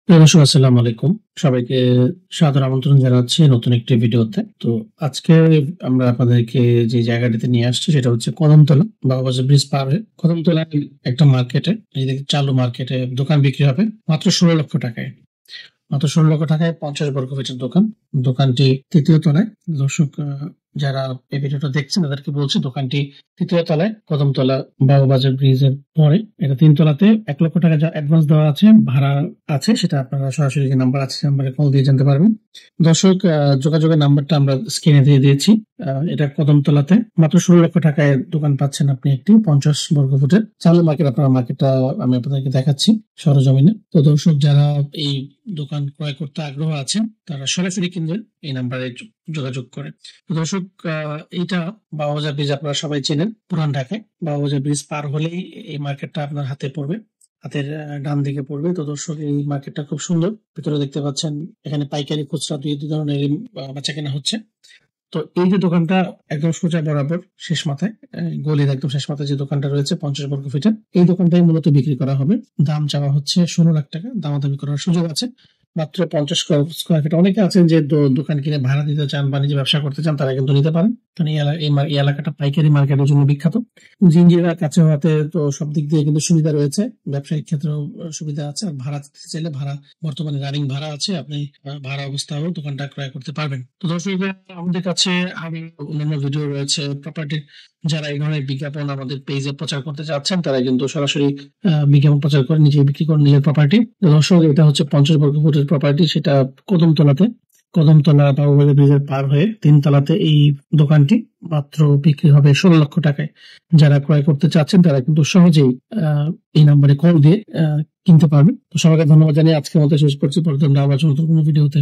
প্রিয় দর্শক, আসসালামু আলাইকুম। সবাইকে সাদর আমন্ত্রণ জানাচ্ছি নতুন একটি ভিডিওতে। তো আজকে আমরা আপনাদেরকে যে জায়গাটিতে নিয়ে আসছি সেটা হচ্ছে কদমতলা, বাবুবাজার ব্রিজ পার হয়ে কদমতলায় একটা মার্কেটে, এই যে চালু মার্কেটে দোকান বিক্রি হবে মাত্র 16 লক্ষ টাকায়। মাত্র 16 লক্ষ টাকায় 50 বর্গ ফিটের দোকান। দোকানটি তৃতীয় তলায়। দর্শক, যারা এই ভিডিওটা দেখছেন তাদেরকে বলছি, দোকানটি তৃতীয় তলায়, কদমতলা বাবুবাজার ব্রিজের পরে। এটা 3 তলাতে। 1 লক্ষ টাকা যা অ্যাডভান্স দেওয়া আছে, ভাড়া আছে, সেটা আপনারা সরাসরি যে নাম্বার আছে নাম্বারে কল দিয়ে জানতে পারবেন। দর্শক, যোগাযোগের নাম্বারটা আমরা স্ক্রিনে দিয়ে দিয়েছি। এটা কদমতলাতে মাত্র 16 লক্ষ টাকায় দোকান পাচ্ছেন আপনি, একটি 50 বর্গ ফুটের চালু মার্কেট। আপনার মার্কেটটা আমি আপনাদেরকে দেখাচ্ছি সরজমিনে। তো দর্শক, যারা এই দোকান ক্রয় করতে আগ্রহ আছেন তারা সরাসরি কিনবেন এই নাম্বারে যোগাযোগ করে। তো দর্শক, এইটা বাবুবাজার ব্রিজ, আপনারা সবাই চেনেন পুরান ঢাকায়। বাবুবাজার ব্রিজ পার হলেই এই মার্কেটটা আপনার হাতে পড়বে, হাতের ডান দিকে পড়বে। তো দর্শক, এই মার্কেটটা খুব সুন্দর। ভিতরে দেখতে পাচ্ছেন এখানে পাইকারি খুচরা দুই ধরনের বাচ্চা কেনা হচ্ছে। তো এই যে দোকানটা একদম সোজা বরাবর শেষ মাথায়, গলির একদম শেষ মাথায় যে দোকানটা রয়েছে 50 বর্গ ফিটের, এই দোকানটাই মূলত বিক্রি করা হবে। দাম চাওয়া হচ্ছে 16 লাখ টাকা। দামাদামি করার সুযোগ আছে। মাত্র 50 স্কোয়ার ফিট। অনেকে আছেন যে দোকান কিনে ভাড়া দিতে চান, বাণিজ্য ব্যবসা করতে চান, তারা কিন্তু নিতে পারেন। কারণ এই এলাকাটা পাইকারি মার্কেটের জন্য বিখ্যাত। জিঞ্জিরা কাছে হওয়াতে তো সব দিক দিয়ে কিন্তু সুবিধা রয়েছে। ব্যবসায়িক ক্ষেত্রেও সুবিধা আছে। আর ভাড়া দিতে চাইলে ভাড়া, বর্তমানে রানিং ভাড়া আছে, আপনি ভাড়া অবস্থায়ও দোকানটা ক্রয় করতে পারবেন। তো দর্শক, আমাদের কাছে আরো অন্যান্য ভিডিও রয়েছে প্রপার্টির। যারা এই ধরনের বিজ্ঞাপন আমাদের পেজে প্রচার করতে চাচ্ছেন তারা কিন্তু সরাসরি বিজ্ঞাপন প্রচার করে নিজে বিক্রি করেন নিজের প্রপার্টি। দর্শক, এটা হচ্ছে 50 বর্গ ফুটের প্রপার্টি, সেটা কদমতলাতে। কদমতলা বাবুবাজার ব্রিজের পার হয়ে 3 তলাতে এই দোকানটি মাত্র বিক্রি হবে 16 লক্ষ টাকায়। যারা ক্রয় করতে চাচ্ছেন তারা কিন্তু সহজেই এই নাম্বারে কল দিয়ে কিনতে পারবেন। তো সবাইকে ধন্যবাদ জানিয়ে আজকের মতো শেষ করছি। পরে আমরা আবার নতুন কোনো ভিডিওতে